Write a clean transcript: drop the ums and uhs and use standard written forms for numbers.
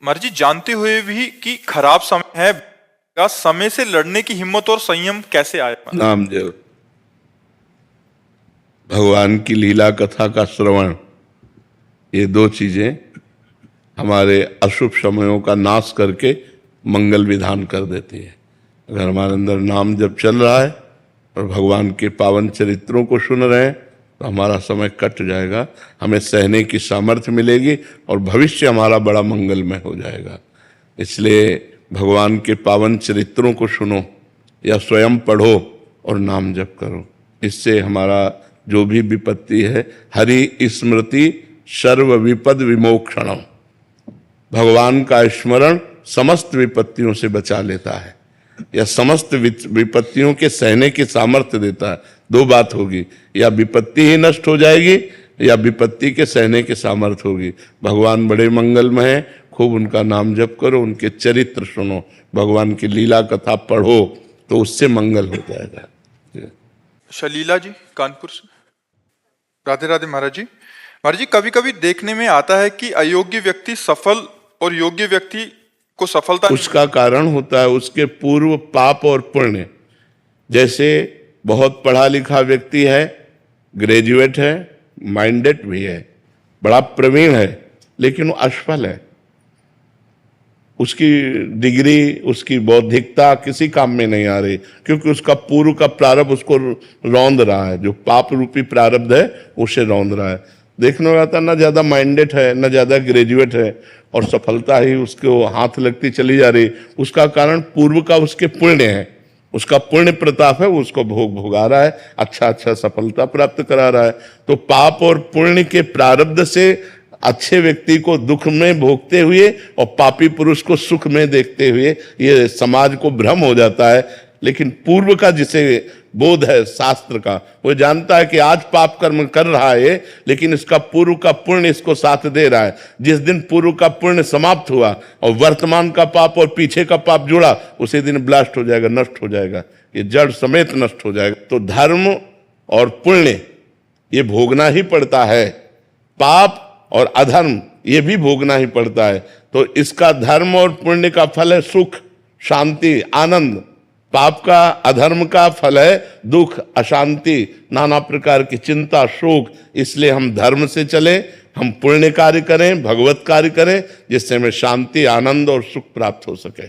मर्जी जानते हुए भी कि खराब समय है, का समय से लड़ने की हिम्मत और संयम कैसे आए? नाम जप, भगवान की लीला कथा का श्रवण, ये दो चीजें हमारे अशुभ समयों का नाश करके मंगल विधान कर देती है। अगर हमारे अंदर नाम जब चल रहा है और भगवान के पावन चरित्रों को सुन रहे हैं तो हमारा समय कट जाएगा, हमें सहने की सामर्थ्य मिलेगी और भविष्य हमारा बड़ा मंगलमय हो जाएगा। इसलिए भगवान के पावन चरित्रों को सुनो या स्वयं पढ़ो और नाम जप करो। इससे हमारा जो भी विपत्ति है, हरि स्मृति सर्व विपद विमोक्षणम, भगवान का स्मरण समस्त विपत्तियों से बचा लेता है या समस्त विपत्तियों के सहने की सामर्थ्य देता है। दो बात होगी, या विपत्ति ही नष्ट हो जाएगी या विपत्ति के सहने की सामर्थ्य होगी। भगवान बड़े मंगलमय हैं, खूब उनका नाम जप करो, उनके चरित्र सुनो, भगवान की लीला कथा पढ़ो तो उससे मंगल हो जाएगा। शलीला जी कानपुर से। राधे राधे महाराज जी। महाराज जी, कभी कभी देखने में आता है कि अयोग्य व्यक्ति सफल और योग्य व्यक्ति को सफलता उसका कारण होता है उसके पूर्व पाप और पुण्य। जैसे बहुत पढ़ा लिखा व्यक्ति है, ग्रेजुएट है, माइंडेड भी है, बड़ा प्रवीण है, लेकिन वो असफल है, उसकी डिग्री, उसकी बौद्धिकता किसी काम में नहीं आ रही, क्योंकि उसका पूर्व का प्रारब्ध उसको रौंद रहा है, जो पाप रूपी प्रारब्ध है उसे रौंद रहा है। देखने में आता ना ज्यादा माइंडेड है, ना ज्यादा ग्रेजुएट है, और सफलता ही उसको हाथ लगती चली जा रही। उसका कारण पूर्व का उसके पुण्य है, उसका पुण्य प्रताप है, वो उसको भोगा रहा है, अच्छा सफलता प्राप्त करा रहा है। तो पाप और पुण्य के प्रारब्ध से अच्छे व्यक्ति को दुख में भोगते हुए और पापी पुरुष को सुख में देखते हुए ये समाज को भ्रम हो जाता है। लेकिन पूर्व का जिसे बोध है शास्त्र का, वो जानता है कि आज पाप कर्म कर रहा है, लेकिन इसका पूर्व का पुण्य इसको साथ दे रहा है। जिस दिन पूर्व का पुण्य समाप्त हुआ और वर्तमान का पाप और पीछे का पाप जुड़ा, उसी दिन ब्लास्ट हो जाएगा, नष्ट हो जाएगा, ये जड़ समेत नष्ट हो जाएगा। तो धर्म और पुण्य ये भोगना ही पड़ता है, पाप और अधर्म ये भी भोगना ही पड़ता है। तो इसका धर्म और पुण्य का फल है सुख, शांति, आनंद। पाप का, अधर्म का फल है दुख, अशांति, नाना प्रकार की चिंता, शोक। इसलिए हम धर्म से चले, हम पुण्य कार्य करें, भगवत कार्य करें, जिससे हमें शांति, आनंद और सुख प्राप्त हो सके।